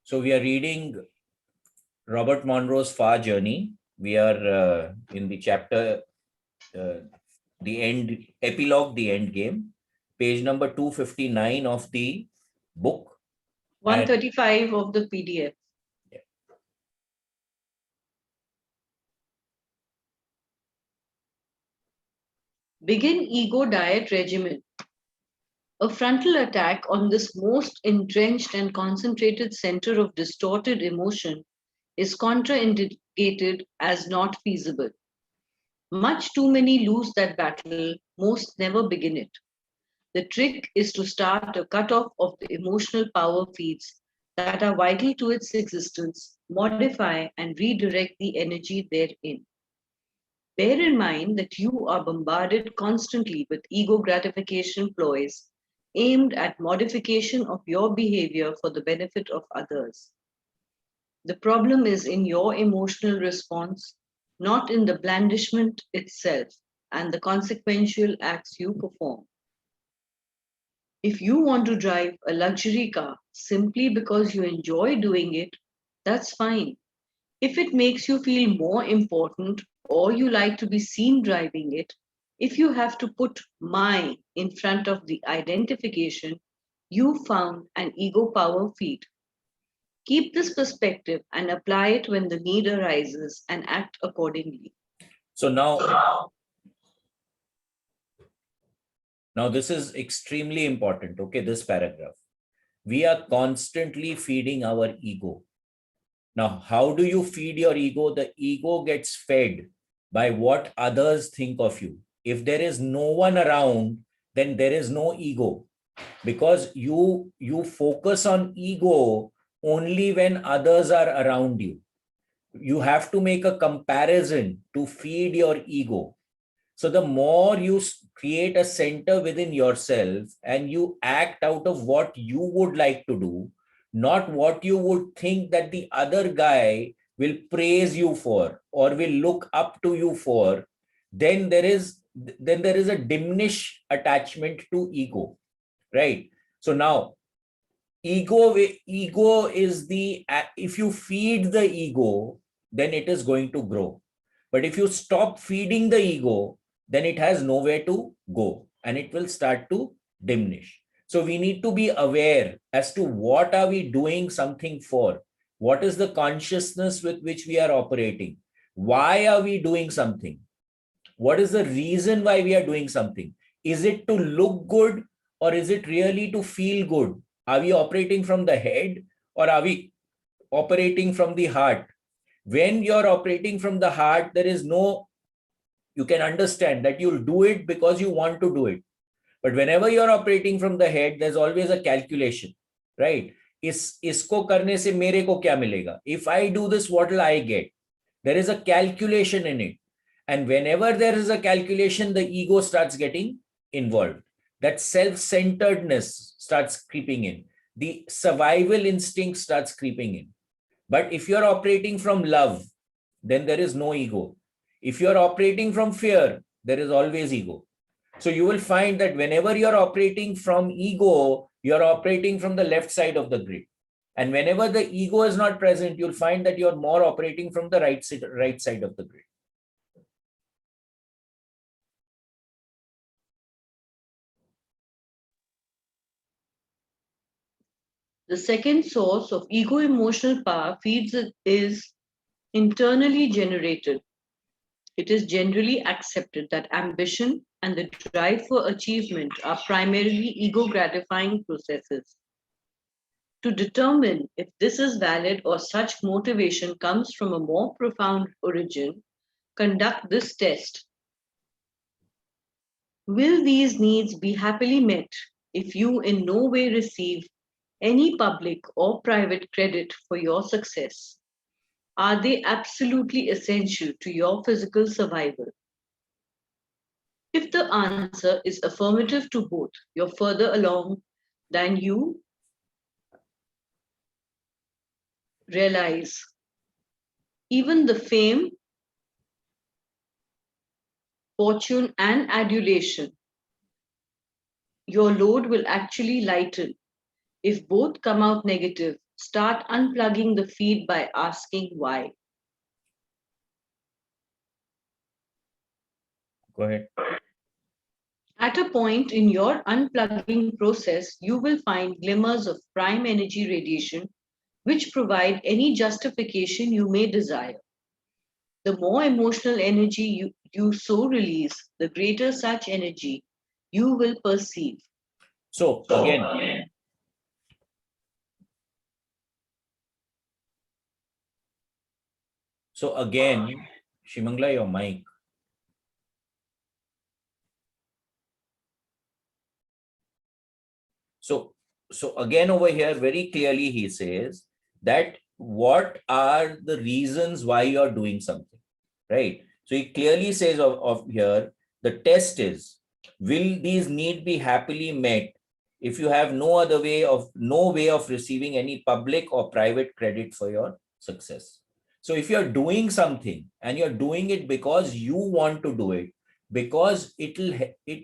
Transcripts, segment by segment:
So we are reading Robert Monroe's Far Journey. We are in the chapter, the end, epilogue, the end game, page number 259 of the book. 135 of the PDF. Yeah. Begin ego diet regimen. A frontal attack on this most entrenched and concentrated center of distorted emotion is contraindicated as not feasible. Much too many lose that battle, most never begin it. The trick is to start a cutoff of the emotional power feeds that are vital to its existence, modify and redirect the energy therein. Bear in mind that you are bombarded constantly with ego gratification ploys aimed at modification of your behavior for the benefit of others. The problem is in your emotional response, not in the blandishment itself and the consequential acts you perform. If you want to drive a luxury car simply because you enjoy doing it, that's fine. If it makes you feel more important or you like to be seen driving it, if you have to put my in front of the identification, you found an ego power feed. Keep this perspective and apply it when the need arises and act accordingly. So now this is extremely important. Okay, this paragraph. We are constantly feeding our ego. Now, how do you feed your ego? The ego gets fed by what others think of you. If there is no one around, then there is no ego, because you focus on ego only when others are around you. You have to make a comparison to feed your ego. So the more you create a center within yourself and you act out of what you would like to do, not what you would think that the other guy will praise you for or will look up to you for, then there is a diminished attachment to ego, right? So now ego is the, if you feed the ego, then it is going to grow. But if you stop feeding the ego, then it has nowhere to go and it will start to diminish. So we need to be aware as to what are we doing something for? What is the consciousness with which we are operating? Why are we doing something? What is the reason why we are doing something? Is it to look good or is it really to feel good? Are we operating from the head or are we operating from the heart? When you're operating from the heart, there is no, you can understand that you'll do it because you want to do it. But whenever you're operating from the head, there's always a calculation, right? Isko karne se mere ko kya milega? If I do this, what will I get? There is a calculation in it. And whenever there is a calculation, the ego starts getting involved. That self-centeredness starts creeping in. The survival instinct starts creeping in. But if you're operating from love, then there is no ego. If you're operating from fear, there is always ego. So you will find that whenever you're operating from ego, you're operating from the left side of the grid. And whenever the ego is not present, you'll find that you're more operating from the right side of the grid. The second source of ego emotional power feeds is internally generated. It is generally accepted that ambition and the drive for achievement are primarily ego gratifying processes. To determine if this is valid or such motivation comes from a more profound origin, conduct this test. Will these needs be happily met if you in no way receive any public or private credit for your success? Are they absolutely essential to your physical survival? If the answer is affirmative to both, you're further along than you realize. Even the fame, fortune, and adulation, your load will actually lighten. If both come out negative, Start unplugging the feed by asking why. Go ahead. At a point in your unplugging process, you will find glimmers of prime energy radiation, which provide any justification you may desire. The more emotional energy you so release, the greater such energy you will perceive. So again, Shimangla, your mic. So again over here, very clearly he says that what are the reasons why you're doing something, right? So he clearly says of here, the test is, will these need be happily met if you have no way of receiving any public or private credit for your success? So if you're doing something and you're doing it because you want to do it, because it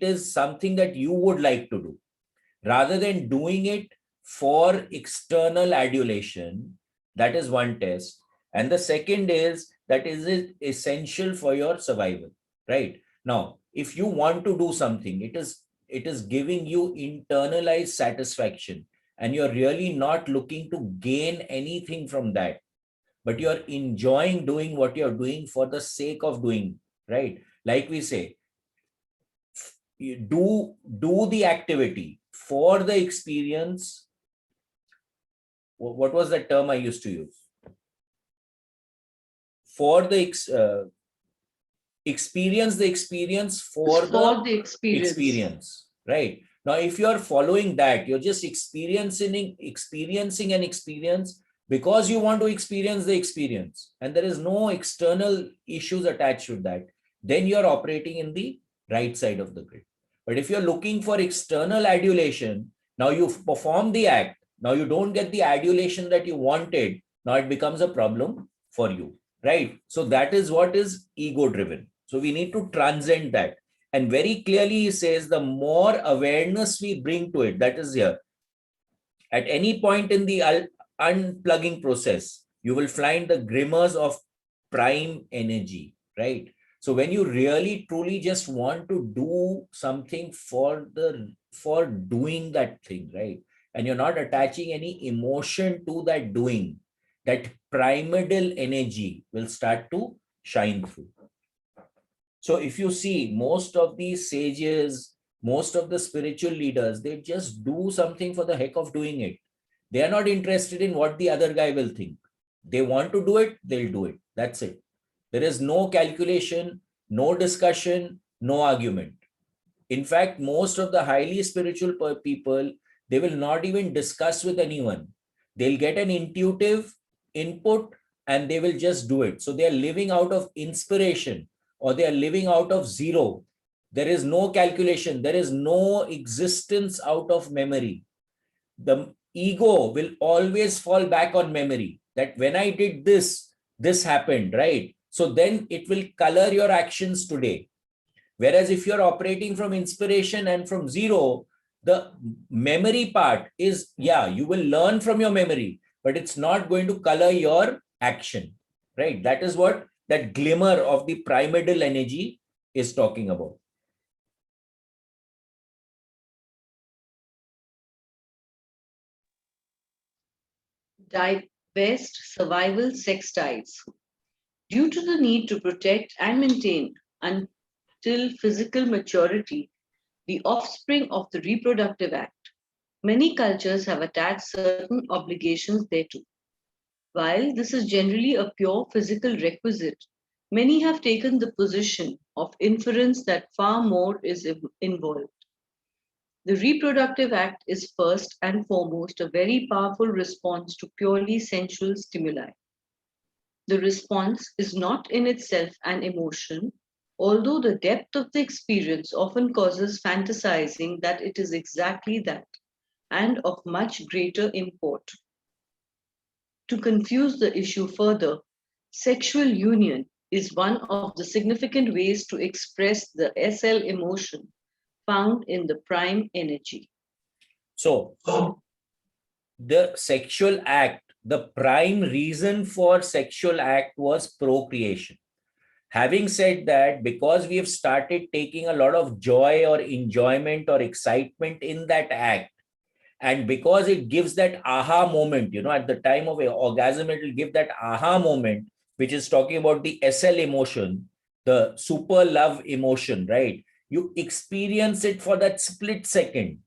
is something that you would like to do, rather than doing it for external adulation. That is one test. And the second is that is it essential for your survival, right? Now, if you want to do something, it is giving you internalized satisfaction, and you're really not looking to gain anything from that, but you're enjoying doing what you're doing for the sake of doing, right? Like we say, you do the activity for the experience. What was the term I used to use? For the experience the experience for the experience, right? Now, if you're following that, you're just experiencing an experience because you want to experience the experience, and there is no external issues attached to that, then you're operating in the right side of the grid. But if you're looking for external adulation, now you've performed the act, now you don't get the adulation that you wanted, now it becomes a problem for you, right? So that is what is ego driven. So we need to transcend that. And very clearly he says, the more awareness we bring to it, that is here, at any point in the unplugging process, you will find the glimmers of prime energy, right? So when you really truly just want to do something for doing that thing, right? And you're not attaching any emotion to that doing, that primordial energy will start to shine through. So if you see most of these sages, most of the spiritual leaders, they just do something for the heck of doing it. They are not interested in what the other guy will think. They want to do it, they'll do it. That's it. There is no calculation, no discussion, no argument. In fact, most of the highly spiritual people, they will not even discuss with anyone. They'll get an intuitive input and they will just do it. So they are living out of inspiration, or they are living out of zero. There is no calculation. There is no existence out of memory. The ego will always fall back on memory, that when I did this, this happened, right? So then it will color your actions today. Whereas if you're operating from inspiration and from zero, the memory part is, yeah, you will learn from your memory, but it's not going to color your action, right? That is what that glimmer of the primordial energy is talking about. Divest survival sex ties. Due to the need to protect and maintain until physical maturity the offspring of the reproductive act, many cultures have attached certain obligations thereto. While this is generally a pure physical requisite, many have taken the position of inference that far more is involved. The reproductive act is first and foremost a very powerful response to purely sensual stimuli. The response is not in itself an emotion, although the depth of the experience often causes fantasizing that it is exactly that, and of much greater import. To confuse the issue further, sexual union is one of the significant ways to express the SL emotion, found in the prime energy. So the sexual act, the prime reason for sexual act was procreation. Having said that, because we have started taking a lot of joy or enjoyment or excitement in that act, and because it gives that aha moment, at the time of orgasm, it will give that aha moment, which is talking about the SL emotion, the super love emotion, right? You experience it for that split second.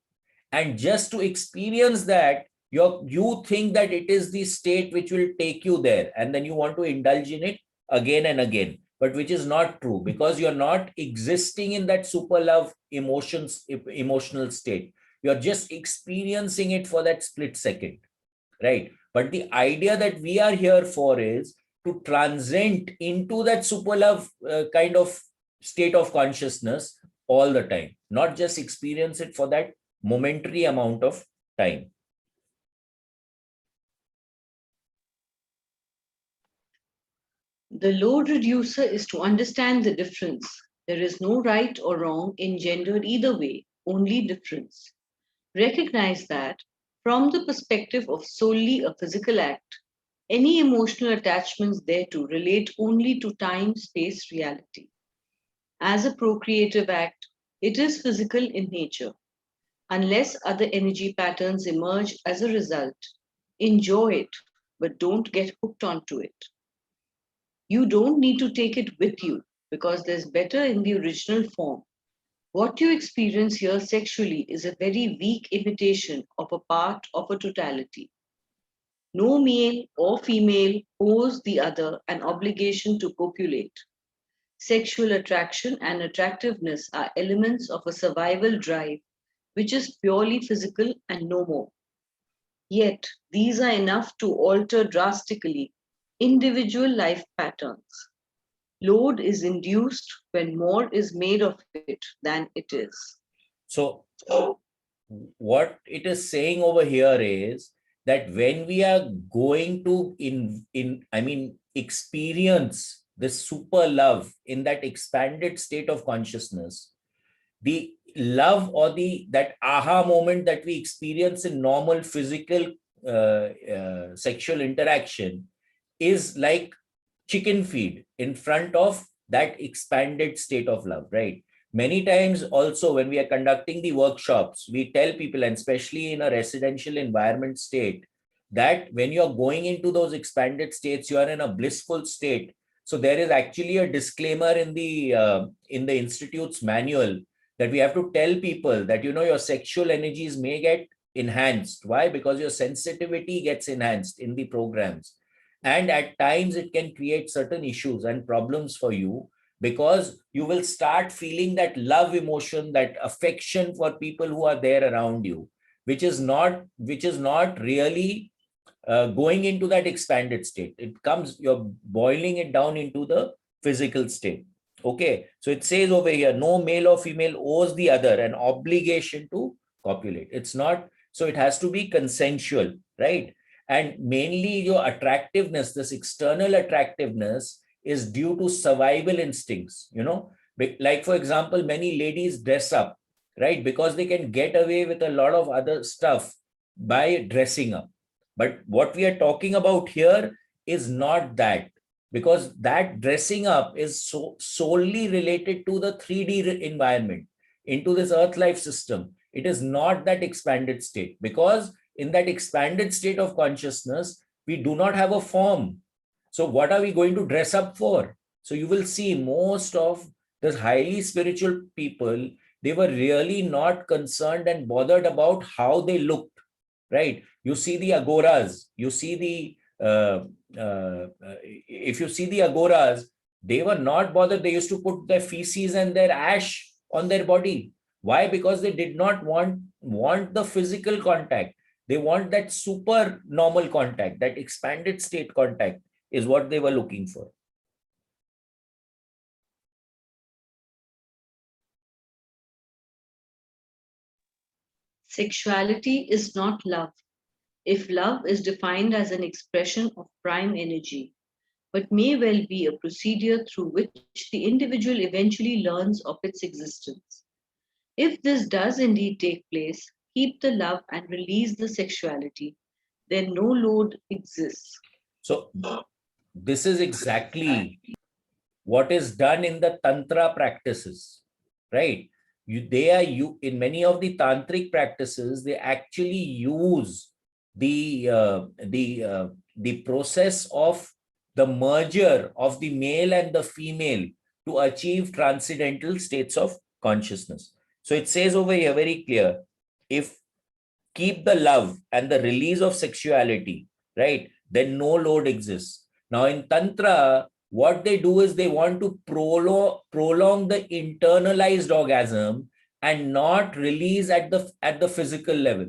And just to experience that, you think that it is the state which will take you there, and then you want to indulge in it again and again, but which is not true, because you're not existing in that super love emotional state. You're just experiencing it for that split second, right? But the idea that we are here for is to transcend into that super love kind of state of consciousness all the time, not just experience it for that momentary amount of time. The load reducer is to understand the difference. There is no right or wrong in gender either way, only difference. Recognize that, from the perspective of solely a physical act, any emotional attachments thereto relate only to time space reality. As a procreative act, it is physical in nature. Unless other energy patterns emerge as a result, enjoy it, but don't get hooked onto it. You don't need to take it with you because there's better in the original form. What you experience here sexually is a very weak imitation of a part of a totality. No male or female owes the other an obligation to copulate. Sexual attraction and attractiveness are elements of a survival drive which is purely physical and no more. Yet, these are enough to alter drastically individual life patterns. Load is induced when more is made of it than it is. So what it is saying over here is that when we are going to experience this super love in that expanded state of consciousness, the love or the that aha moment that we experience in normal physical sexual interaction is like chicken feed in front of that expanded state of love, right? Many times also when we are conducting the workshops, we tell people, and especially in a residential environment state, that when you're going into those expanded states, you are in a blissful state. So there is actually a disclaimer in the institute's manual that we have to tell people that your sexual energies may get enhanced. Why? Because your sensitivity gets enhanced in the programs, and at times it can create certain issues and problems for you, because you will start feeling that love emotion, that affection for people who are there around you, which is not really going into that expanded state. You're boiling it down into the physical state. Okay, so it says over here, no male or female owes the other an obligation to copulate. It's not, so it has to be consensual, right? And mainly your attractiveness, this external attractiveness, is due to survival instincts. Like for example, many ladies dress up, right, because they can get away with a lot of other stuff by dressing up. But what we are talking about here is not that, because that dressing up is solely related to the 3D environment, into this earth life system. It is not that expanded state, because in that expanded state of consciousness, we do not have a form. So what are we going to dress up for? So you will see most of the highly spiritual people, they were really not concerned and bothered about how they looked, right? You see the agoras, if you see the agoras, they were not bothered. They used to put their feces and their ash on their body. Why? Because they did not want the physical contact. They want that super normal contact, that expanded state contact is what they were looking for. Sexuality is not love. If love is defined as an expression of prime energy, but may well be a procedure through which the individual eventually learns of its existence. If this does indeed take place, keep the love and release the sexuality, then no load exists. So this is exactly what is done in the Tantra practices, right? In many of the tantric practices, they actually use the process of the merger of the male and the female to achieve transcendental states of consciousness. So it says over here very clear, if keep the love and the release of sexuality, right, then no load exists. Now in Tantra, what they do is they want to prolong the internalized orgasm and not release at the physical level.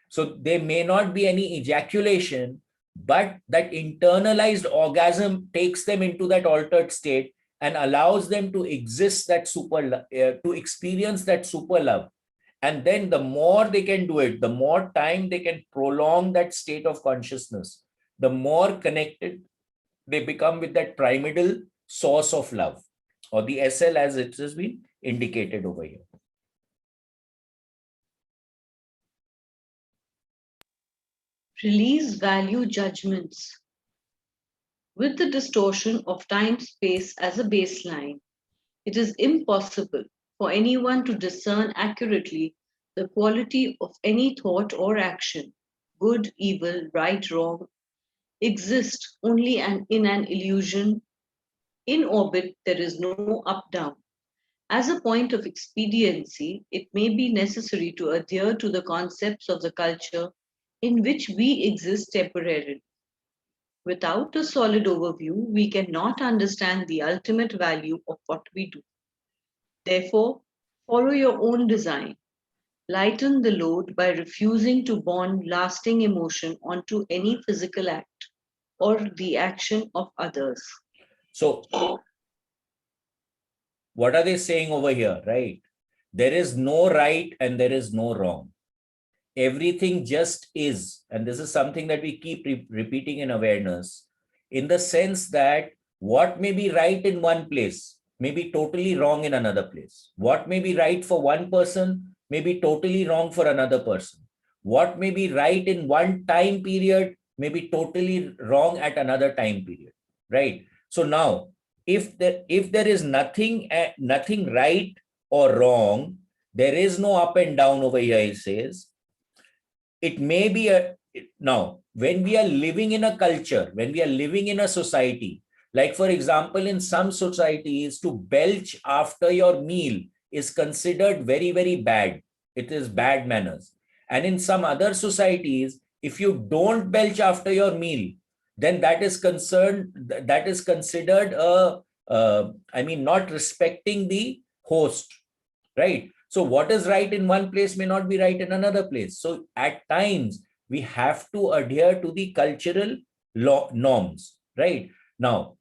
So there may not be any ejaculation, but that internalized orgasm takes them into that altered state and allows them to exist to experience that super love. And then the more they can do it, the more time they can prolong that state of consciousness, the more connected they become with that primordial source of love, or the SL as it has been indicated over here. Release value judgments. With the distortion of time-space as a baseline, it is impossible for anyone to discern accurately the quality of any thought or action, good, evil, right, wrong, exist only in an illusion. In orbit, there is no up-down. As a point of expediency, it may be necessary to adhere to the concepts of the culture in which we exist temporarily. Without a solid overview, we cannot understand the ultimate value of what we do. Therefore, follow your own design. Lighten the load by refusing to bond lasting emotion onto any physical act or the action of others. So what are they saying over here, right? There is no right and there is no wrong. Everything just is. And this is something that we keep repeating in awareness, in the sense that what may be right in one place may be totally wrong in another place. What may be right for one person may be totally wrong for another person. What may be right in one time period may be totally wrong at another time period, right? So now, if there is nothing right or wrong, there is no up and down over here, he says. It may be now, when we are living in a culture, when we are living in a society, like for example, in some societies, to belch after your meal is considered very, very bad. It is bad manners. And in some other societies, if you don't belch after your meal, then that is considered not respecting the host, right? So what is right in one place may not be right in another place. So at times we have to adhere to the cultural norms, right? Now,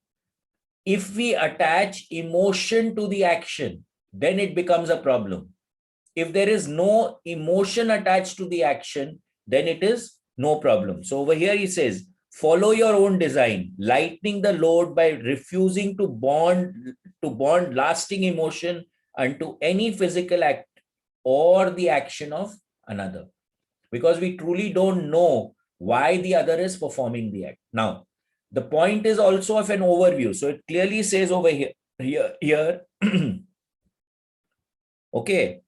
if we attach emotion to the action, then it becomes a problem. If there is no emotion attached to the action, then it is no problem. So over here he says, follow your own design, lightening the load by refusing to bond lasting emotion unto any physical act or the action of another, because we truly don't know why the other is performing the act. Now, the point is also of an overview. So it clearly says over here, okay,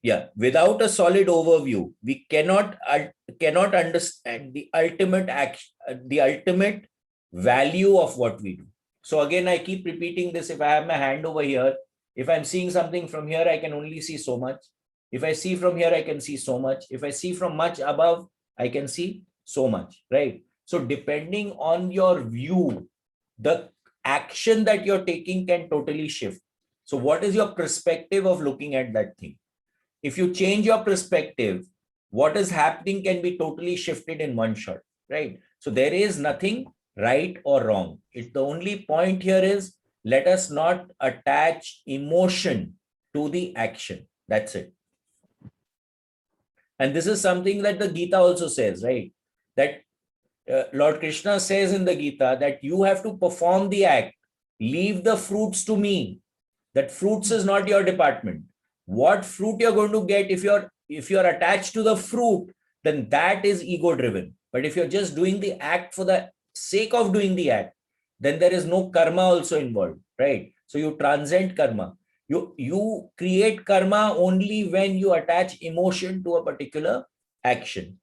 yeah, without a solid overview, we cannot understand the ultimate action, the ultimate value of what we do. So again, I keep repeating this. If I have my hand over here, if I'm seeing something from here, I can only see so much. If I see from here, I can see so much. If I see from much above, I can see so much, right? So depending on your view, the action that you're taking can totally shift. So what is your perspective of looking at that thing? If you change your perspective, what is happening can be totally shifted in one shot, right? So there is nothing right or wrong. The only point here is, let us not attach emotion to the action. That's it. And this is something that the Gita also says, right? That Lord Krishna says in the Gita that you have to perform the act. Leave the fruits to me. That fruits is not your department. What fruit you're going to get, if you're attached to the fruit, then that is ego driven. But if you're just doing the act for the sake of doing the act, then there is no karma also involved, right? So you transcend karma. You create karma only when you attach emotion to a particular action.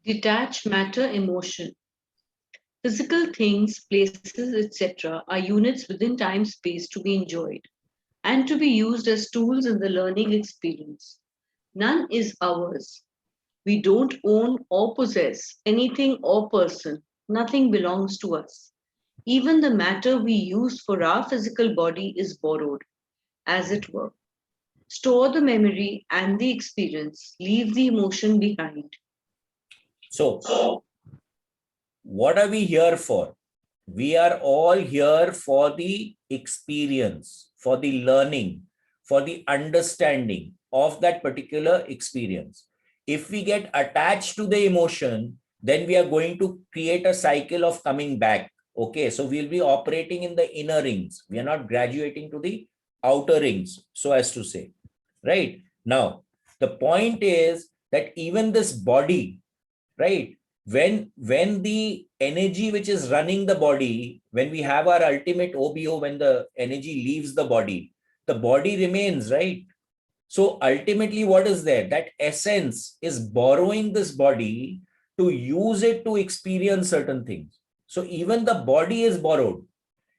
Detach matter emotion. Physical things, places, etc. are units within time space to be enjoyed and to be used as tools in the learning experience. None is ours. We don't own or possess anything or person. Nothing belongs to us. Even the matter we use for our physical body is borrowed, as it were. Store the memory and the experience, leave the emotion behind. So what are we here for? We are all here for the experience, for the learning, for the understanding of that particular experience. If we get attached to the emotion, then we are going to create a cycle of coming back. Okay, so we'll be operating in the inner rings. We are not graduating to the outer rings, so as to say. Right? Now, the point is that even this body, right, when the energy which is running the body, when we have our ultimate OBO, when the energy leaves the body remains, right? So ultimately what is there? That essence is borrowing this body to use it to experience certain things. So even the body is borrowed.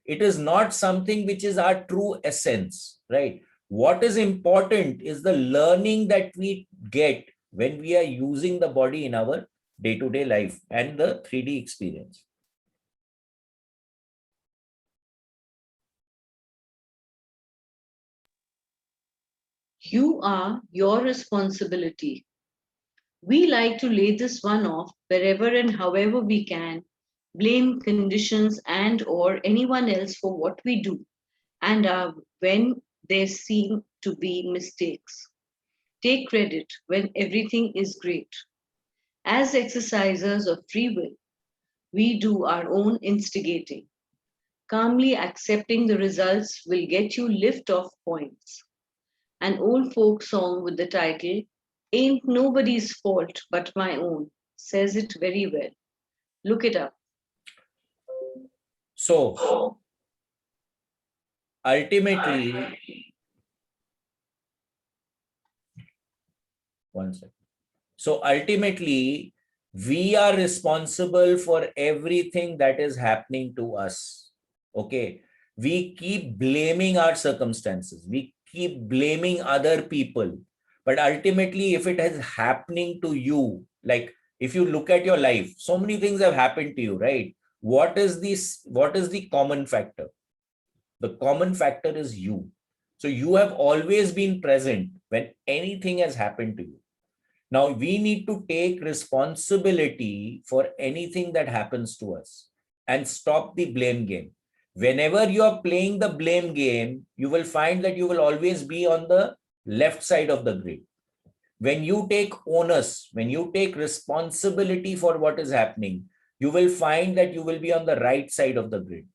It is not something which is our true essence, right? What is important is the learning that we get when we are using the body in our day-to-day life and the 3D experience. You are your responsibility. We like to lay this one off wherever and however we can, blame conditions and or anyone else for what we do and when there seem to be mistakes. Take credit when everything is great. As exercisers of free will, we do our own instigating. Calmly accepting the results will get you lift off points. An old folk song with the title Ain't Nobody's Fault But My Own says it very well. Look it up. So ultimately, one second. So ultimately, we are responsible for everything that is happening to us. Okay. We keep blaming our circumstances. We keep blaming other people. But ultimately, if it is happening to you, like if you look at your life, so many things have happened to you, right? What is the common factor? The common factor is you. So you have always been present when anything has happened to you. Now we need to take responsibility for anything that happens to us and stop the blame game. Whenever you are playing the blame game, you will find that you will always be on the left side of the grid. When you take onus, when you take responsibility for what is happening, you will find that you will be on the right side of the grid.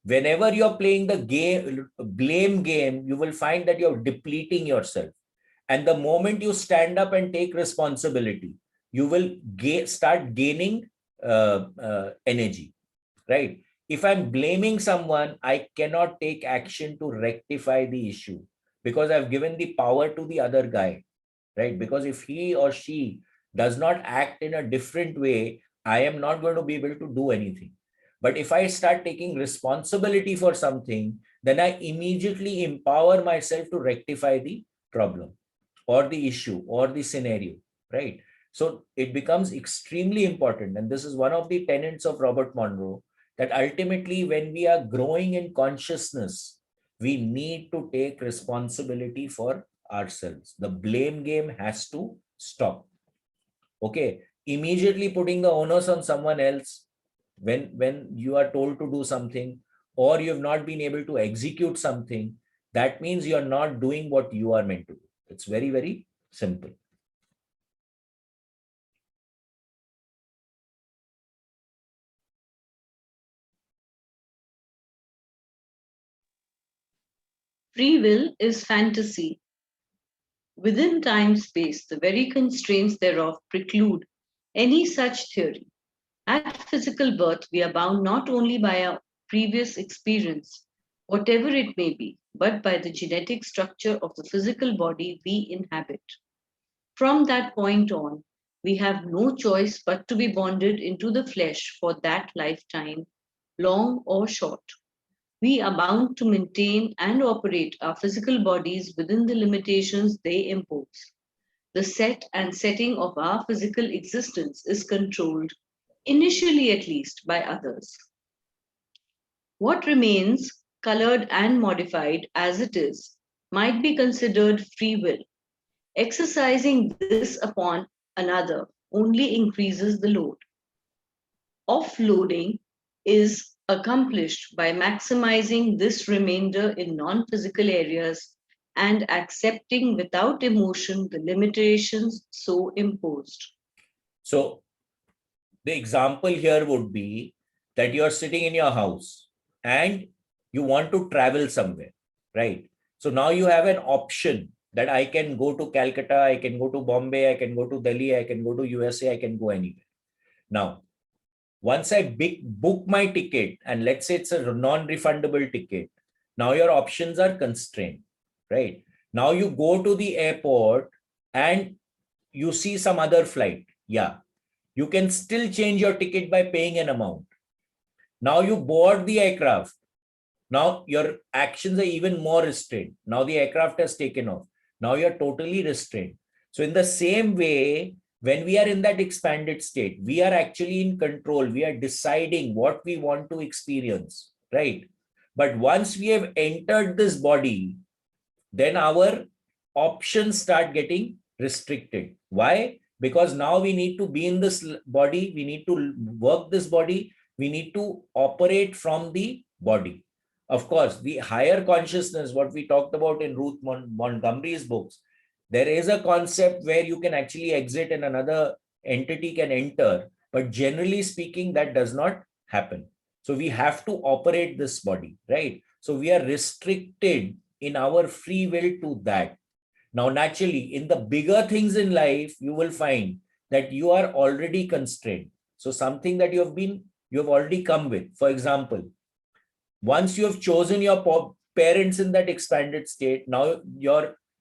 Whenever you're playing the game, blame game, you will find that you're depleting yourself. And the moment you stand up and take responsibility, you will start gaining energy, right? If I'm blaming someone, I cannot take action to rectify the issue because I've given the power to the other guy, right? Because if he or she does not act in a different way, I am not going to be able to do anything. But if I start taking responsibility for something, then I immediately empower myself to rectify the problem or the issue or the scenario, right? So it becomes extremely important. And this is one of the tenets of Robert Monroe, that ultimately when we are growing in consciousness, we need to take responsibility for ourselves. The blame game has to stop. Okay. Immediately putting the onus on someone else when you are told to do something or you have not been able to execute something, that means you are not doing what you are meant to do. It's very, very simple. Free will is fantasy. Within time-space, the very constraints thereof preclude any such theory. At physical birth, we are bound not only by our previous experience, whatever it may be, but by the genetic structure of the physical body we inhabit. From that point on, we have no choice but to be bonded into the flesh for that lifetime, long or short. We are bound to maintain and operate our physical bodies within the limitations they impose. The set and setting of our physical existence is controlled, initially at least, by others. What remains, colored and modified as it is, might be considered free will. Exercising this upon another only increases the load. Offloading is accomplished by maximizing this remainder in non physical areas and accepting without emotion the limitations so imposed. So the example here would be that you're sitting in your house and you want to travel somewhere, right? So now you have an option that I can go to Calcutta, I can go to Bombay, I can go to Delhi, I can go to USA, I can go anywhere. Now, once I book my ticket, and let's say it's a non-refundable ticket, now your options are constrained, right? Now you go to the airport and you see some other flight. Yeah, you can still change your ticket by paying an amount. Now you board the aircraft. Now your actions are even more restrained. Now the aircraft has taken off. Now you're totally restrained. So in the same way, when we are in that expanded state, we are actually in control. We are deciding what we want to experience, right? But once we have entered this body, then our options start getting restricted. Why? Because now we need to be in this body, we need to work this body, we need to operate from the body. Of course, the higher consciousness, what we talked about in Ruth Montgomery's books, there is a concept where you can actually exit and another entity can enter. But generally speaking, that does not happen. So we have to operate this body, right? So we are restricted in our free will to that. Now, naturally, in the bigger things in life, you will find that you are already constrained. So something that you have already come with. For example, once you have chosen your parents in that expanded state, now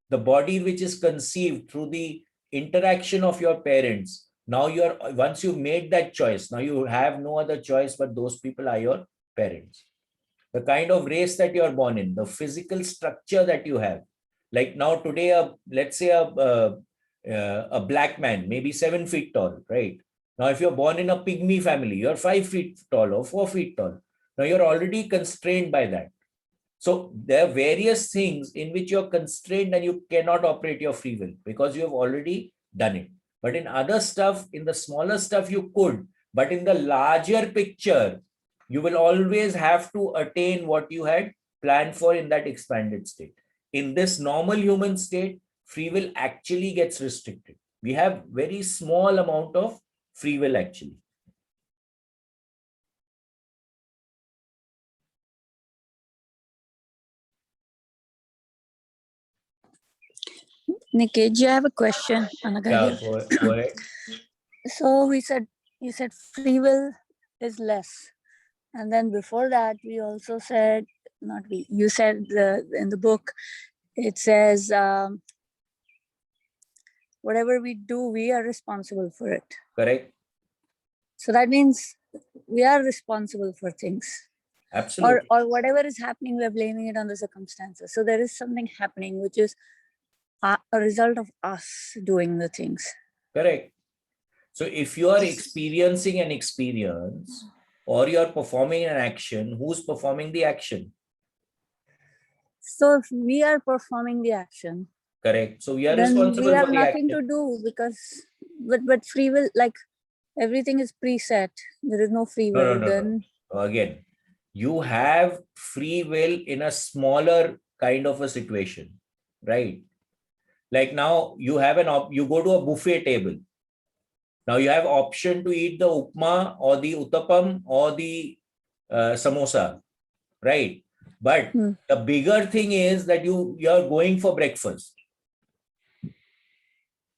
the body which is conceived through the interaction of your parents, now once you've made that choice, now you have no other choice but those people are your parents. The kind of race that you're born in, the physical structure that you have. Like now today, let's say a black man, maybe 7 feet tall, right? Now, if you're born in a pygmy family, you're 5 feet tall or 4 feet tall. Now you're already constrained by that. So there are various things in which you're constrained and you cannot operate your free will because you have already done it. But in other stuff, in the smaller stuff, you could. But in the larger picture, you will always have to attain what you had planned for in that expanded state. In this normal human state, free will actually gets restricted. We have very small amount of free will actually. Niket, I have a question. Anaga Yeah, here. go ahead. So you said free will is less, and then before that we also said, not we, you said in the book, it says whatever we do, we are responsible for it. Correct. So that means we are responsible for things. Absolutely. Or whatever is happening, we're blaming it on the circumstances. So there is something happening which is a result of us doing the things. Correct. So if you are experiencing an experience or you're performing an action, who's performing the action? So if we are performing the action, correct, so we are then responsible we have for the nothing action. to do, because but free will, like everything is preset, there is no free will. No. Again, you have free will in a smaller kind of a situation, right? Like now you have you go to a buffet table. Now you have option to eat the upma or the uttapam or the samosa, right? But the bigger thing is that you're going for breakfast.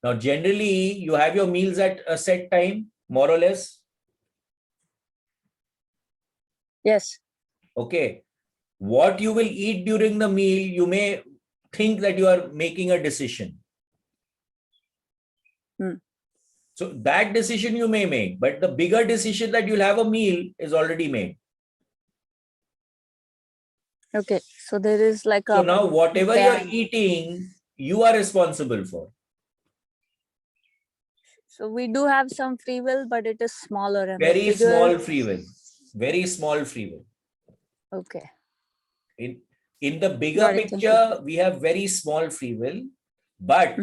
Now, generally, you have your meals at a set time, more or less. Yes. Okay. What you will eat during the meal, you may think that you are making a decision. So that decision you may make, but the bigger decision that you'll have a meal is already made. Okay. So there is like So a now whatever you're ban. eating, you are responsible for. So we do have some free will, but it is smaller and Very the bigger. small free will. Very small free will. Okay. In the bigger Got it, thank you. picture, we have very small free will, but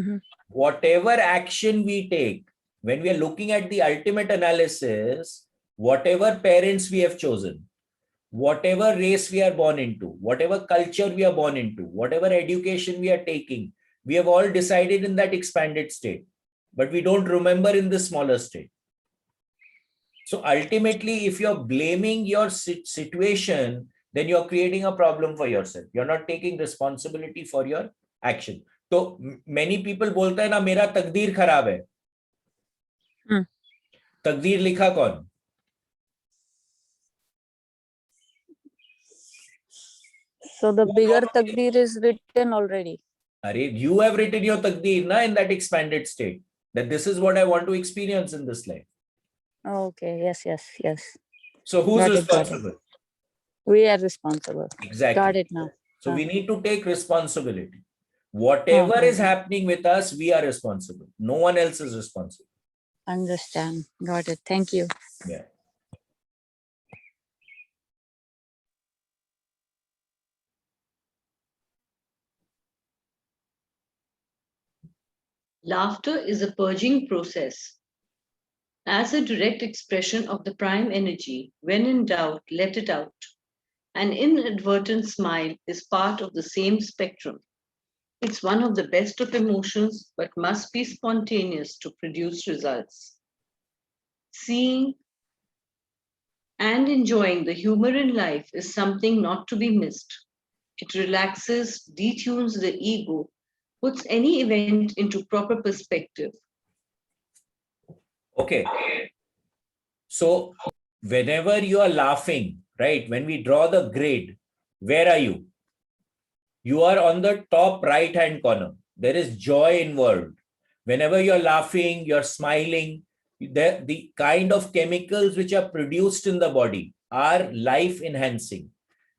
whatever action we take, when we are looking at the ultimate analysis, whatever parents we have chosen, whatever race we are born into, whatever culture we are born into, whatever education we are taking, we have all decided in that expanded state, but we don't remember in the smaller state. So ultimately, if you're blaming your situation, then you're creating a problem for yourself. You're not taking responsibility for your action. So many people बोलते हैं ना मेरा तकदीर खराब है. तकदीर लिखा कौन? So the bigger takdir is written already. You have written your takdeer na in that expanded state, that this is what I want to experience in this life. Okay. Yes. So who's Got it. responsible? We are responsible. Exactly. Got it now. So we need to take responsibility. Whatever is happening with us, we are responsible. No one else is responsible. Understand. Got it. Thank you. Yeah. Laughter is a purging process. As a direct expression of the prime energy, when in doubt, let it out. An inadvertent smile is part of the same spectrum. It's one of the best of emotions, but must be spontaneous to produce results. Seeing and enjoying the humor in life is something not to be missed. It relaxes, detunes the ego, puts any event into proper perspective. Okay. So whenever you are laughing, right, when we draw the grid, where are you? You are on the top right-hand corner. There is joy involved. Whenever you're laughing, you're smiling, the kind of chemicals which are produced in the body are life enhancing.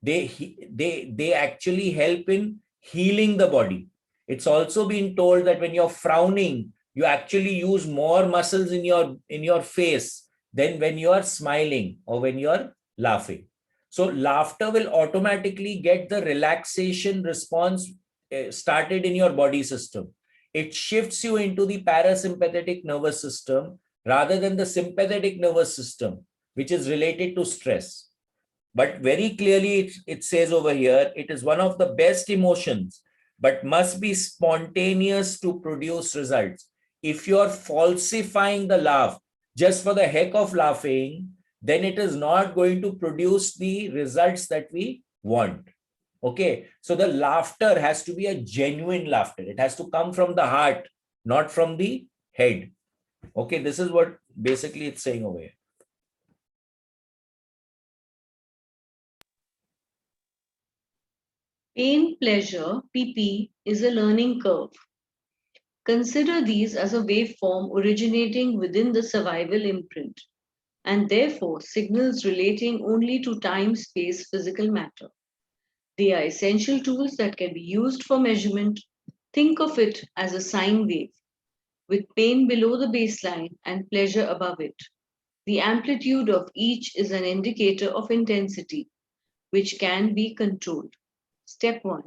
They actually help in healing the body. It's also been told that when you're frowning, you actually use more muscles in your face than when you are smiling or when you're laughing. So laughter will automatically get the relaxation response started in your body system. It shifts you into the parasympathetic nervous system rather than the sympathetic nervous system, which is related to stress. But very clearly, it says over here, it is one of the best emotions, but must be spontaneous to produce results. If you're falsifying the laugh just for the heck of laughing, then it is not going to produce the results that we want. Okay, so the laughter has to be a genuine laughter. It has to come from the heart, not from the head. Okay, this is what basically it's saying over here. Pain, pleasure, PP, is a learning curve. Consider these as a waveform originating within the survival imprint, and therefore signals relating only to time, space, physical matter. They are essential tools that can be used for measurement. Think of it as a sine wave, with pain below the baseline and pleasure above it. The amplitude of each is an indicator of intensity, which can be controlled. Step 1.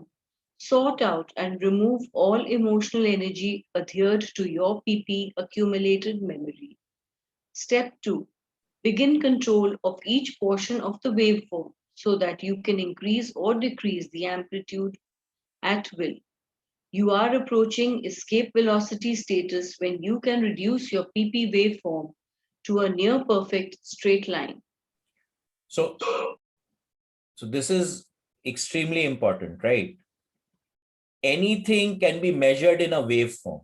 Sort out and remove all emotional energy adhered to your PP accumulated memory. Step 2. Begin control of each portion of the waveform so that you can increase or decrease the amplitude at will. You are approaching escape velocity status when you can reduce your PP waveform to a near perfect straight line. So this is extremely important, right? Anything can be measured in a waveform.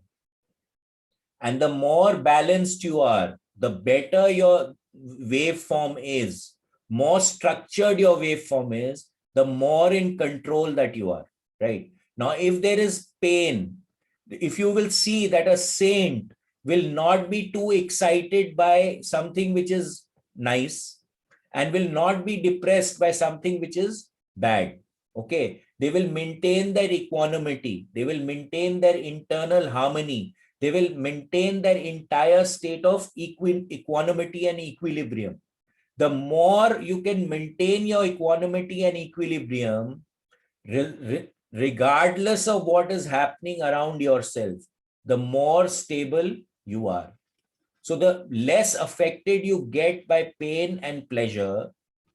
And the more balanced you are, the better your waveform is, more structured your waveform is, the more in control that you are, right? Now, if there is pain, if you will see that a saint will not be too excited by something which is nice and will not be depressed by something which is bad. Okay. They will maintain their equanimity. They will maintain their internal harmony. They will maintain their entire state of equanimity and equilibrium. The more you can maintain your equanimity and equilibrium, regardless of what is happening around yourself, the more stable you are. So the less affected you get by pain and pleasure,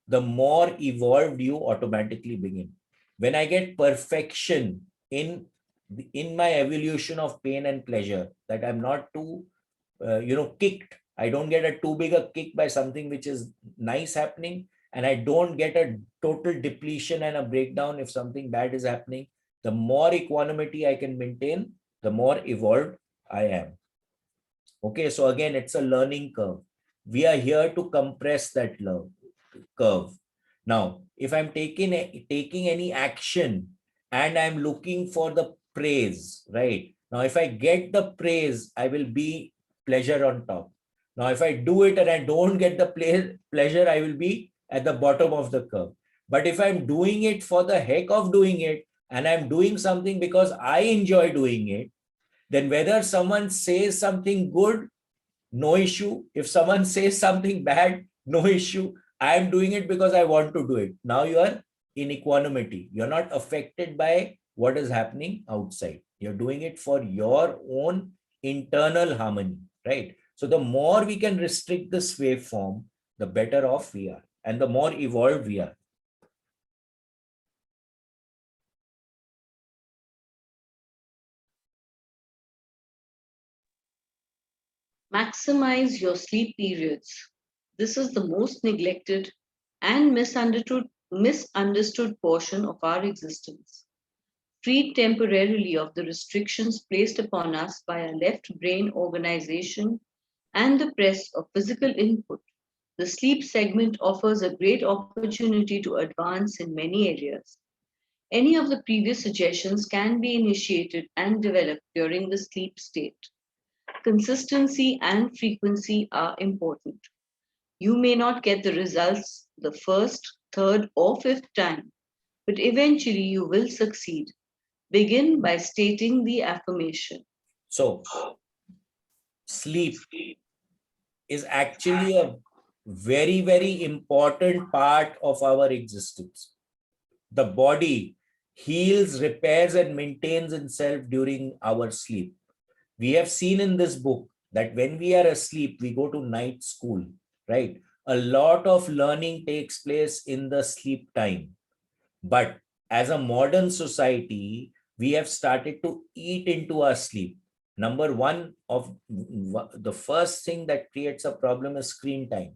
the more evolved you automatically begin. When I get perfection in my evolution of pain and pleasure, that I'm not too kicked. I don't get a too big a kick by something which is nice happening, and I don't get a total depletion and a breakdown if something bad is happening. The more equanimity I can maintain, the more evolved I am. Okay, so again, it's a learning curve. We are here to compress that curve. Now, if I'm taking any action and I'm looking for the praise, right? Now, if I get the praise, I will be pleasure on top. Now, if I do it and I don't get the pleasure, I will be at the bottom of the curve. But if I'm doing it for the heck of doing it, and I'm doing something because I enjoy doing it, then whether someone says something good, no issue. If someone says something bad, no issue. I am doing it because I want to do it. Now you are in equanimity. You're not affected by what is happening outside. You're doing it for your own internal harmony, right? So the more we can restrict this waveform, the better off we are and the more evolved we are. Maximize your sleep periods. This is the most neglected and misunderstood portion of our existence. Freed temporarily of the restrictions placed upon us by our left brain organization and the press of physical input, the sleep segment offers a great opportunity to advance in many areas. Any of the previous suggestions can be initiated and developed during the sleep state. Consistency and frequency are important. You may not get the results the first, third, or fifth time, but eventually you will succeed. Begin by stating the affirmation. So sleep is actually a very, very important part of our existence. The body heals, repairs, and maintains itself during our sleep. We have seen in this book that when we are asleep, we go to night school, right? A lot of learning takes place in the sleep time. But as a modern society, we have started to eat into our sleep. Number one of the first thing that creates a problem is screen time.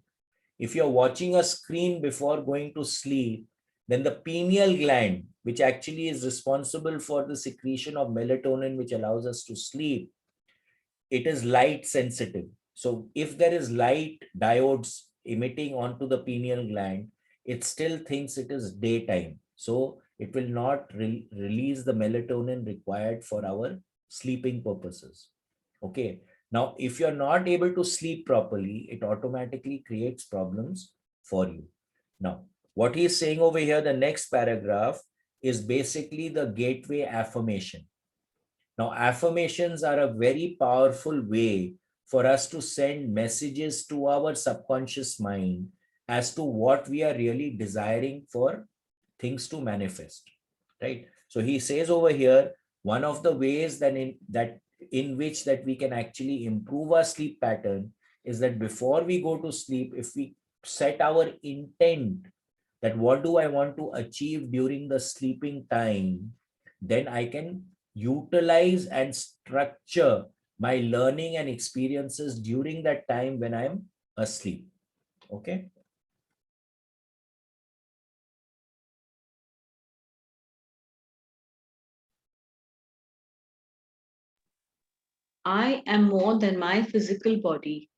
If you're watching a screen before going to sleep, then the pineal gland, which actually is responsible for the secretion of melatonin, which allows us to sleep, it is light sensitive. So if there is light diodes emitting onto the pineal gland, it still thinks it is daytime. So it will not release the melatonin required for our sleeping purposes. Okay. Now, if you're not able to sleep properly, it automatically creates problems for you. Now, what he is saying over here, the next paragraph, is basically the gateway affirmation. Now, affirmations are a very powerful way for us to send messages to our subconscious mind as to what we are really desiring for things to manifest, right? So he says over here, one of the ways in which that we can actually improve our sleep pattern is that before we go to sleep, if we set our intent that what do I want to achieve during the sleeping time, then I can utilize and structure my learning and experiences during that time when I'm asleep. Okay. I am more than my physical body.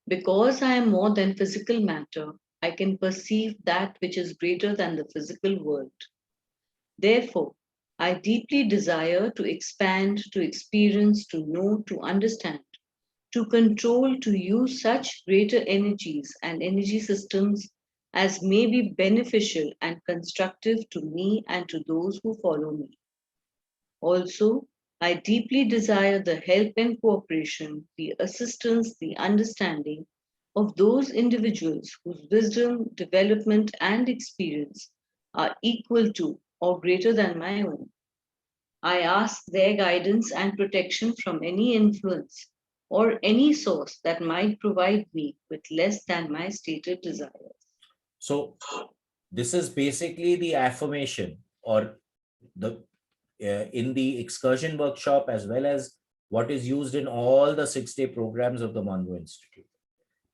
Because I am more than physical matter, I can perceive that which is greater than the physical world. Therefore, I deeply desire to expand, to experience, to know, to understand, to control, to use such greater energies and energy systems as may be beneficial and constructive to me and to those who follow me. Also, I deeply desire the help and cooperation, the assistance, the understanding of those individuals whose wisdom, development, and experience are equal to or greater than my own. I ask their guidance and protection from any influence or any source that might provide me with less than my stated desires. So this is basically the affirmation, or the in the excursion workshop, as well as what is used in all the 6-day programs of the Monroe Institute.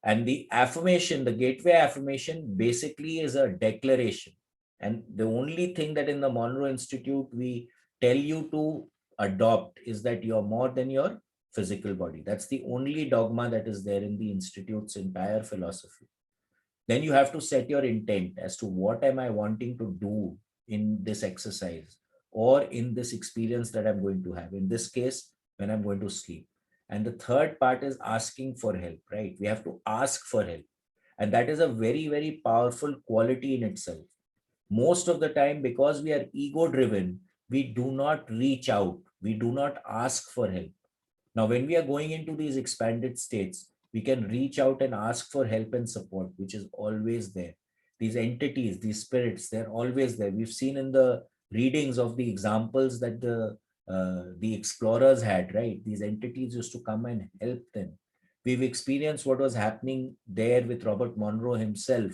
And the affirmation, the gateway affirmation, basically is a declaration. And the only thing that in the Monroe Institute we tell you to adopt is that you're more than your physical body. That's the only dogma that is there in the Institute's entire philosophy. Then you have to set your intent as to what am I wanting to do in this exercise or in this experience that I'm going to have. In this case, when I'm going to sleep. And the third part is asking for help, right? We have to ask for help. And that is a very, very powerful quality in itself. Most of the time, because we are ego driven, we do not reach out, we do not ask for help. Now, when we are going into these expanded states, we can reach out and ask for help and support, which is always there. These entities, these spirits, they're always there. We've seen in the readings of the examples that the explorers had, right? These entities used to come and help them. We've experienced what was happening there with Robert Monroe himself,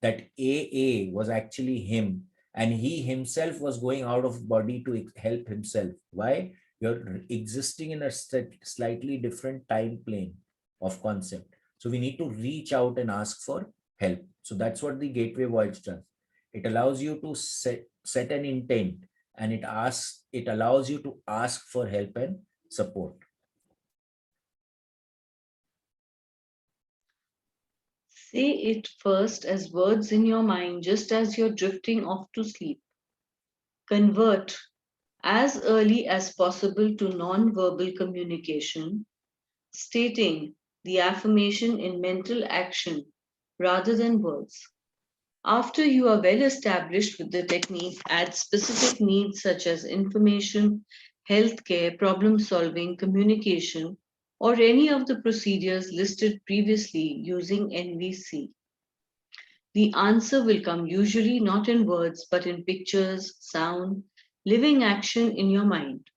that AA was actually him, and he himself was going out of body to help himself. Why? You're existing in a slightly different time plane of concept. So we need to reach out and ask for help. So that's what the gateway voyage does. It allows you to set an intent, and it allows you to ask for help and support. Say it first as words in your mind, just as you're drifting off to sleep. Convert as early as possible to non-verbal communication, stating the affirmation in mental action rather than words. After you are well established with the technique, add specific needs such as information, healthcare, problem solving, communication, or any of the procedures listed previously using NVC. The answer will come usually not in words but in pictures, sound, living action in your mind.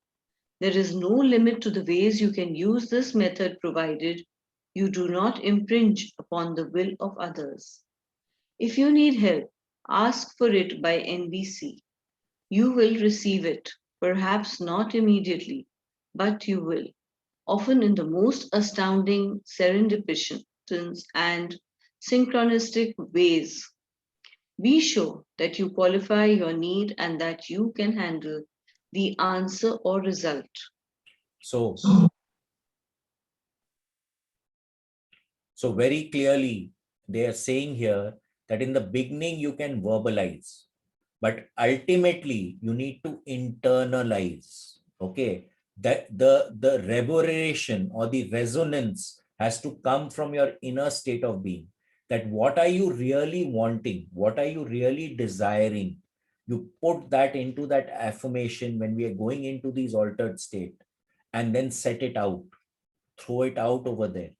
There is no limit to the ways you can use this method provided you do not impinge upon the will of others. If you need help, ask for it by NVC. You will receive it, perhaps not immediately, but you will, often in the most astounding, serendipitous, and synchronistic ways. Be sure that you qualify your need and that you can handle the answer or result. So very clearly, they are saying here that in the beginning you can verbalize, but ultimately you need to internalize. Okay, that the reverberation or the resonance has to come from your inner state of being. That what are you really wanting? What are you really desiring? You put that into that affirmation when we are going into these altered state, and then set it out, throw it out over there,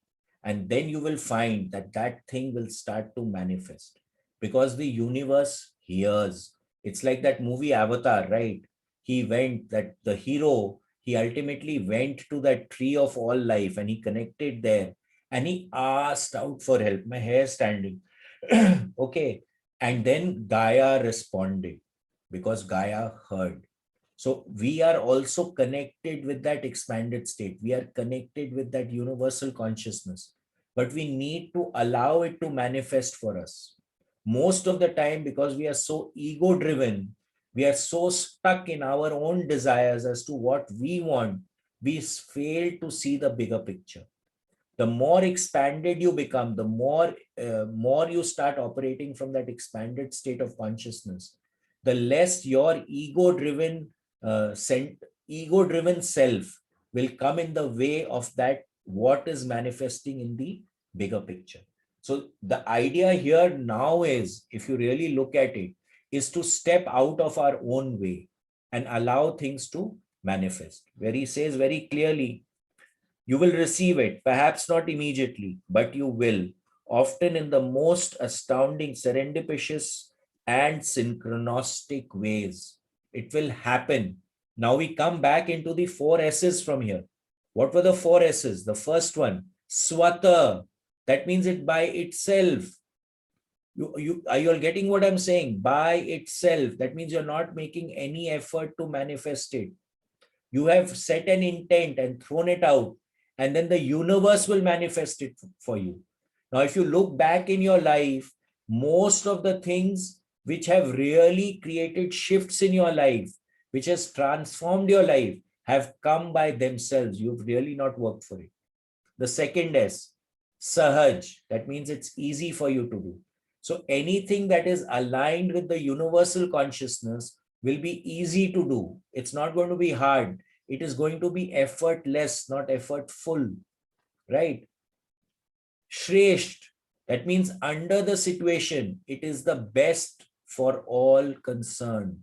and then you will find that that thing will start to manifest, because the universe hears. It's like that movie Avatar, right? He went, that the hero, he ultimately went to that tree of all life and he connected there, and he asked out for help. My hair standing. Okay, and then Gaia responded, because Gaia heard. So we are also connected with that expanded state. We are connected with that universal consciousness, but we need to allow it to manifest for us. Most of the time, because we are so ego driven, we are so stuck in our own desires as to what we want, we fail to see the bigger picture. The more expanded you become, the more you start operating from that expanded state of consciousness, the less your ego-driven self will come in the way of that what is manifesting in the bigger picture. So the idea here now is, if you really look at it, is to step out of our own way and allow things to manifest. Where he says very clearly, you will receive it, perhaps not immediately, but you will, often in the most astounding, serendipitous, and synchronistic ways. It will happen. Now we come back into the 4 S's from here. What were the 4 S's? The first one, swata. That means it by itself. Are you all getting what I'm saying? By itself. That means you're not making any effort to manifest it. You have set an intent and thrown it out, and then the universe will manifest it for you. Now, if you look back in your life, most of the things which have really created shifts in your life, which has transformed your life, have come by themselves. You've really not worked for it. The second S, Sahaj. That means it's easy for you to do. So anything that is aligned with the universal consciousness will be easy to do. It's not going to be hard. It is going to be effortless, not effortful, right? Shresht, that means under the situation, it is the best for all concerned.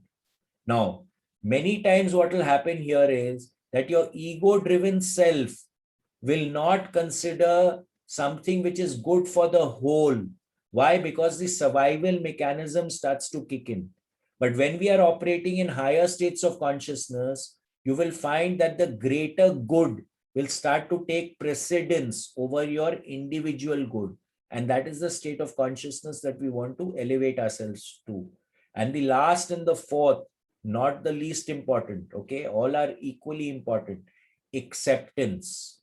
Now, many times what will happen here is that your ego-driven self will not consider something which is good for the whole. Why? Because the survival mechanism starts to kick in. But when we are operating in higher states of consciousness, you will find that the greater good will start to take precedence over your individual good. And that is the state of consciousness that we want to elevate ourselves to. And the last and the fourth, not the least important, okay? All are equally important. Acceptance,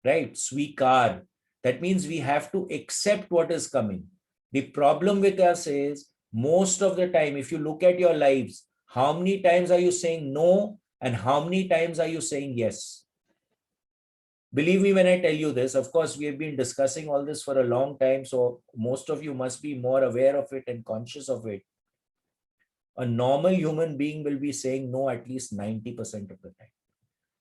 right? Swikar. That means we have to accept what is coming. The problem with us is, most of the time, if you look at your lives, how many times are you saying no and how many times are you saying yes? Believe me when I tell you this. Of course, we have been discussing all this for a long time, so most of you must be more aware of it and conscious of it. A normal human being will be saying no at least 90% of the time.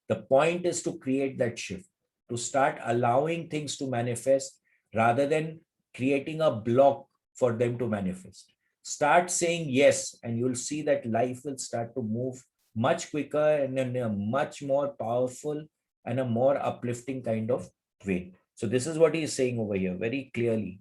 The point is to create that shift, to start allowing things to manifest rather than creating a block for them to manifest. Start saying yes, and you'll see that life will start to move much quicker and in a much more powerful and a more uplifting kind of way. So this is what he is saying over here very clearly,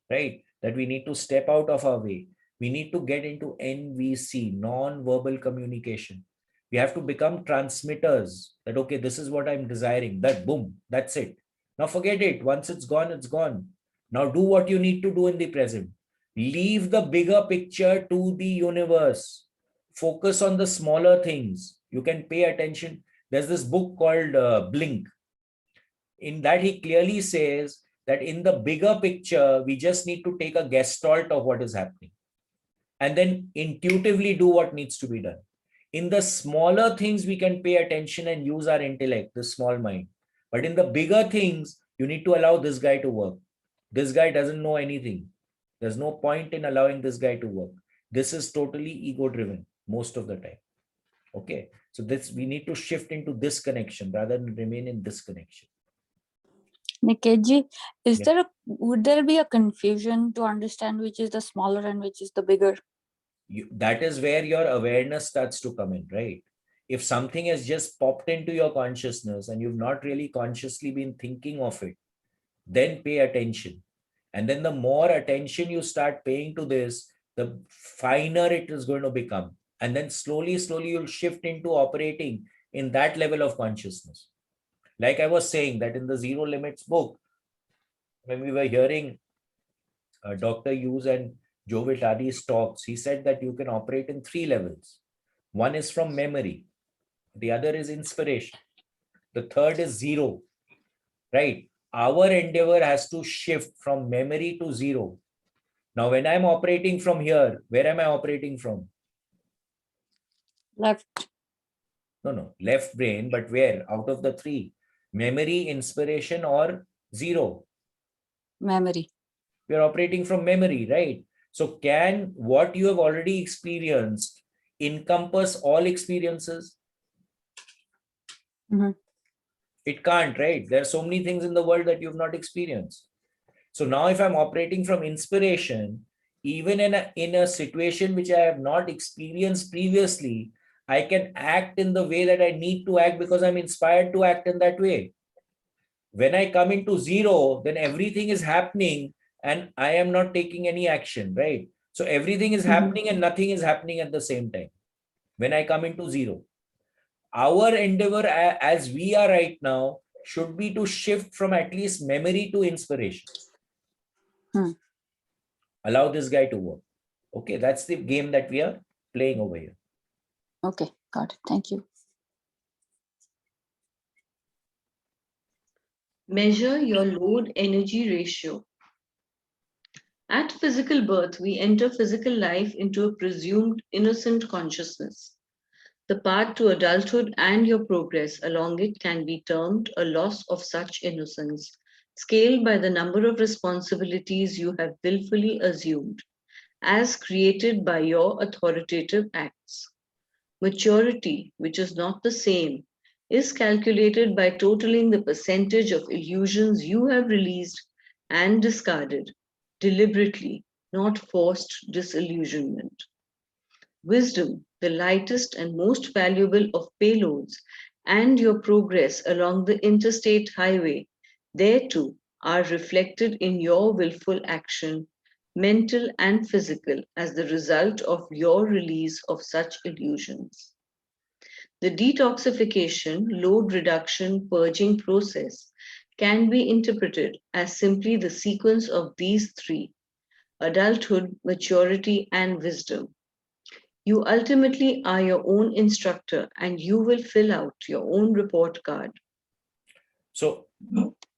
right? That we need to step out of our way. We need to get into NVC, non-verbal communication. We have to become transmitters that, okay, this is what I'm desiring, that boom, that's it. Now forget it. Once it's gone, it's gone. Now do what you need to do in the present. Leave the bigger picture to the universe. Focus on the smaller things. You can pay attention. There's this book called Blink. In that, he clearly says that in the bigger picture, we just need to take a gestalt of what is happening and then intuitively do what needs to be done. In the smaller things, we can pay attention and use our intellect, the small mind. But in the bigger things, you need to allow this guy to work. This guy doesn't know anything. There's no point in allowing this guy to work. This is totally ego-driven most of the time. Okay, so this we need to shift into this connection rather than remain in this connection. Niketji, Yeah. would there be a confusion to understand which is the smaller and which is the bigger? That is where your awareness starts to come in, right? If something has just popped into your consciousness and you've not really consciously been thinking of it, then pay attention. And then the more attention you start paying to this, the finer it is going to become. And then slowly, slowly you'll shift into operating in that level of consciousness. Like I was saying that in the Zero Limits book, when we were hearing Dr. Hughes and Joe Vitale's talks, he said that you can operate in 3 levels. One is from memory. The other is inspiration. The third is zero, right? Our endeavor has to shift from memory to zero. Now, when I'm operating from here, where am I operating from? Left. No, left brain, but where? Out of the three, memory, inspiration, or zero? Memory. We are operating from memory, right? So can what you have already experienced encompass all experiences? Mhm. It can't, right? There are so many things in the world that you've not experienced. So now if I'm operating from inspiration, even in a situation which I have not experienced previously, I can act in the way that I need to act because I'm inspired to act in that way. When I come into zero, then everything is happening and I am not taking any action, right? So everything is happening and nothing is happening at the same time. When I come into zero, our endeavor as we are right now should be to shift from at least memory to inspiration. Allow this guy to work. Okay, that's the game that we are playing over here. Okay, got it. Thank you. Measure your load energy ratio. At physical birth, we enter physical life into a presumed innocent consciousness. The path to adulthood and your progress along it can be termed a loss of such innocence, scaled by the number of responsibilities you have willfully assumed, as created by your authoritative acts. Maturity, which is not the same, is calculated by totaling the percentage of illusions you have released and discarded, deliberately, not forced disillusionment. Wisdom, the lightest and most valuable of payloads, and your progress along the interstate highway, there too, are reflected in your willful action, mental and physical, as the result of your release of such illusions. The detoxification, load reduction, purging process can be interpreted as simply the sequence of these three: adulthood, maturity, and wisdom. You ultimately are your own instructor and you will fill out your own report card. So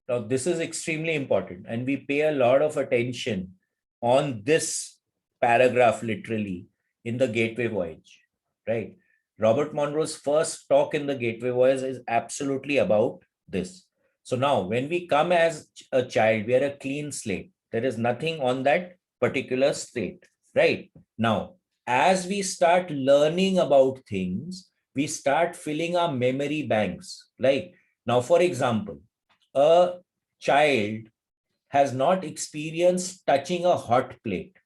now this is extremely important, and we pay a lot of attention on this paragraph literally in the Gateway Voyage, right? Robert Monroe's first talk in the Gateway Voyage is absolutely about this. So now when we come as a child, we are a clean slate. There is nothing on that particular slate, right? Now, as we start learning about things, we start filling our memory banks. Like now, for example, a child has not experienced touching a hot plate.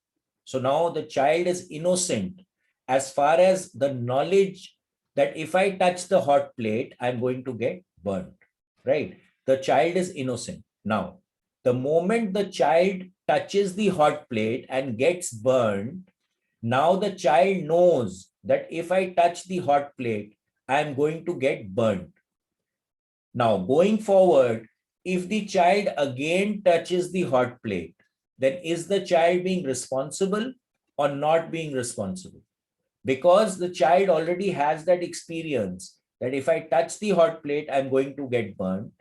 So now the child is innocent as far as the knowledge that if I touch the hot plate, I'm going to get burnt, right? The child is innocent. Now, the moment the child touches the hot plate and gets burned, now the child knows that if I touch the hot plate, I'm going to get burnt. Now, going forward, if the child again touches the hot plate, then is the child being responsible or not being responsible? Because the child already has that experience that if I touch the hot plate, I'm going to get burned.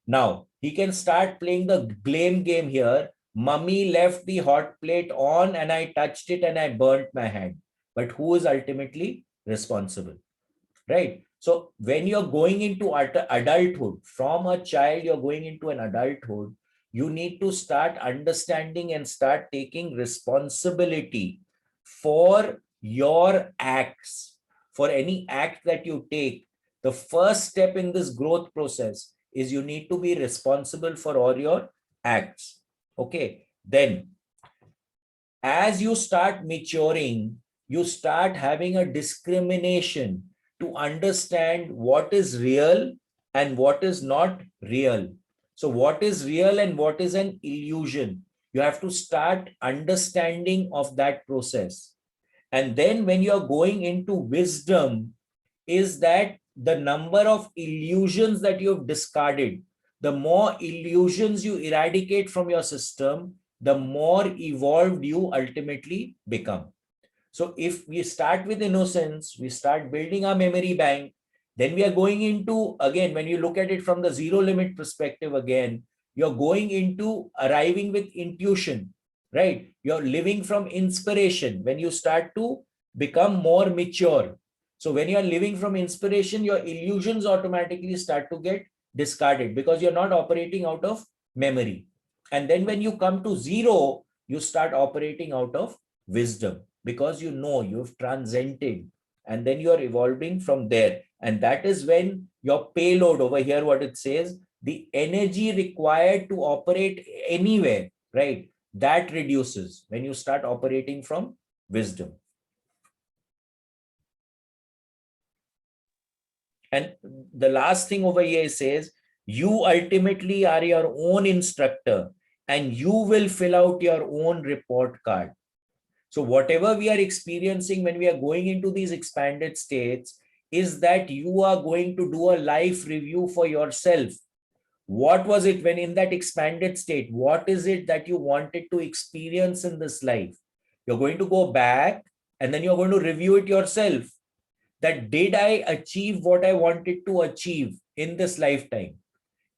Now, he can start playing the blame game here. Mummy left the hot plate on and I touched it and I burnt my hand. But who is ultimately responsible? Right? So when you're going into adulthood, from a child, you're going into an adulthood, you need to start understanding and start taking responsibility for your acts. For any act that you take, the first step in this growth process is you need to be responsible for all your acts. Okay. Then as you start maturing, you start having a discrimination to understand what is real and what is not real. So what is real and what is an illusion? You have to start understanding of that process. And then when you're going into wisdom, is that the number of illusions that you've discarded, the more illusions you eradicate from your system, the more evolved you ultimately become. So if we start with innocence, we start building our memory bank, then we are going into, again, when you look at it from the zero limit perspective, again, you're going into arriving with intuition, right? You're living from inspiration when you start to become more mature. So when you're living from inspiration, your illusions automatically start to get discarded because you're not operating out of memory. And then when you come to zero, you start operating out of wisdom because you know you've transcended, and then you're evolving from there. And that is when your payload over here, what it says, the energy required to operate anywhere, right? That reduces when you start operating from wisdom. And the last thing over here says, you ultimately are your own instructor and you will fill out your own report card. So whatever we are experiencing when we are going into these expanded states is that you are going to do a life review for yourself. What was it when in that expanded state? What is it that you wanted to experience in this life? You're going to go back and then you're going to review it yourself. That did I achieve what I wanted to achieve in this lifetime?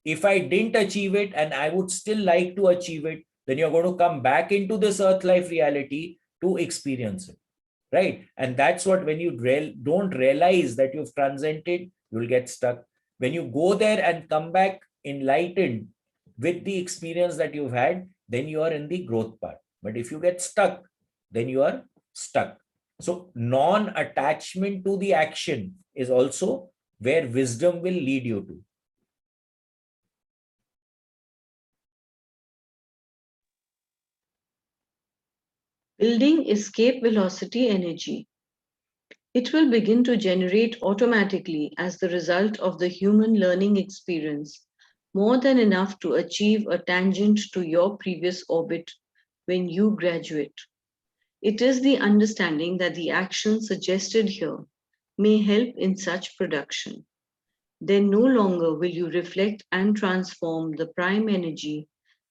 If I didn't achieve it and I would still like to achieve it, then you're going to come back into this earth life reality to experience it, right? And that's what, when you don't realize that you've transcended, you'll get stuck. When you go there and come back enlightened with the experience that you've had, then you are in the growth part. But if you get stuck, then you are stuck. So non-attachment to the action is also where wisdom will lead you to. Building escape velocity energy. It will begin to generate automatically as the result of the human learning experience, more than enough to achieve a tangent to your previous orbit when you graduate. It is the understanding that the action suggested here may help in such production. Then no longer will you reflect and transform the prime energy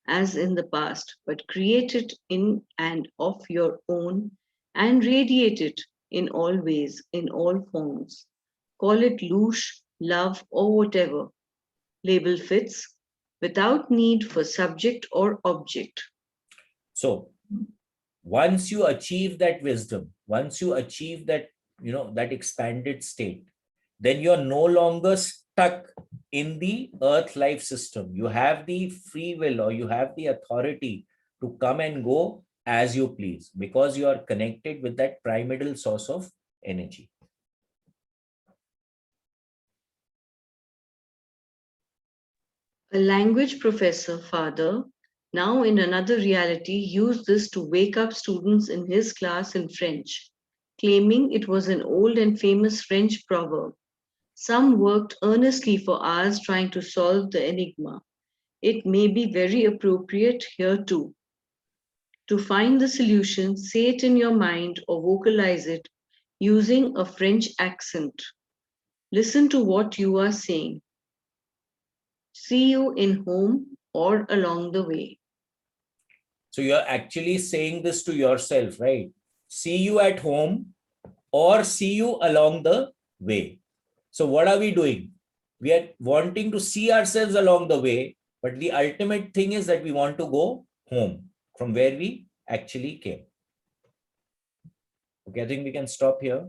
as in the past, but create it in and of your own and radiate it in all ways, in all forms. Call it loosh, love, or whatever label fits, without need for subject or object. So once you achieve that wisdom, once you achieve that, that expanded state, then you're no longer stuck in the earth life system. You have the free will, or you have the authority to come and go as you please, because you are connected with that primordial source of energy. A language professor, father, now in another reality, used this to wake up students in his class in French, claiming it was an old and famous French proverb. Some worked earnestly for hours trying to solve the enigma. It may be very appropriate here too. To find the solution, say it in your mind or vocalize it using a French accent. Listen to what you are saying. See you in home or along the way. So you're actually saying this to yourself, right? See you at home or see you along the way. So what are we doing? We are wanting to see ourselves along the way, but the ultimate thing is that we want to go home from where we actually came. Okay, I think we can stop here.